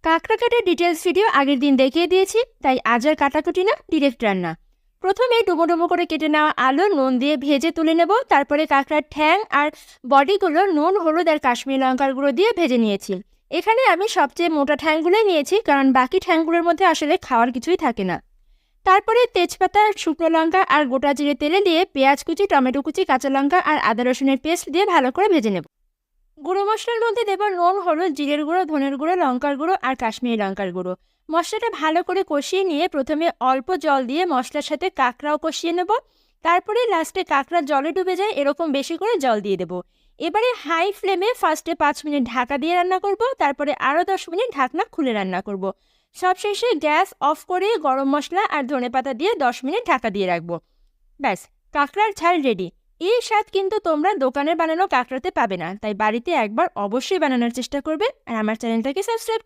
কাঁকড়া কাটার details video আগের দিন দেখিয়ে দিয়েছি, তাই আজ আর কাটাকুটি না, ডিরেক্ট রান্না। প্রথমে ডুমো ডুমো করে কেটে নেওয়া আলু নুন দিয়ে ভেজে তুলে নেব। তারপরে কাঁকড়ার ঠ্যাং আর বডিগুলো নুন হলুদ আর কাশ্মীরি লঙ্কার গুঁড়ো দিয়ে ভেজে নিয়েছি। এখানে আমি সবচেয়ে মোটা ঠ্যাংগুলোই নিয়েছি, কারণ বাকি ঠ্যাংগুলোর মধ্যে আসলে খাওয়ার কিছুই থাকে না। তারপরে তেজপাতা, শুকনো লঙ্কা আর গোটা জিরে তেলে দিয়ে পেঁয়াজ কুচি, টমেটো কুচি, কাঁচা লঙ্কা আর আদা রসুনের পেস্ট দিয়ে ভালো করে ভেজে নেব। গুঁড়ো মশলার মধ্যে দেব নুন হলুদ জিরের গুঁড়ো ধনের গুঁড়ো লঙ্কার গুঁড়ো আর কাশ্মীরি লঙ্কার গুঁড়ো। মশলাটা ভালো করে কষিয়ে নিয়ে প্রথমে অল্প জল দিয়ে মশলার সাথে কাঁকড়াও কষিয়ে নেব। তারপরে লাস্টে কাঁকড়া জলে ডুবে যায় এরকম বেশি করে জল দিয়ে দেবো। এবারে হাই ফ্লেমে ফার্স্টে 5 মিনিট ঢাকা দিয়ে রান্না করব, তারপরে আরও 10 মিনিট ঢাকনা খুলে রান্না করব। সবশেষে গ্যাস অফ করে গরম মশলা আর ধনেপাতা দিয়ে 10 মিনিট ঢাকা দিয়ে রাখবো। ব্যাস, কাঁকড়ার ঝাল রেডি। এই স্বাদ কিন্তু তোমরা দোকানের বানানো কাঁকড়াতে পাবে না, তাই বাড়িতে একবার অবশ্যই বানানোর চেষ্টা করবে। আর আমার চ্যানেলটাকে সাবস্ক্রাইব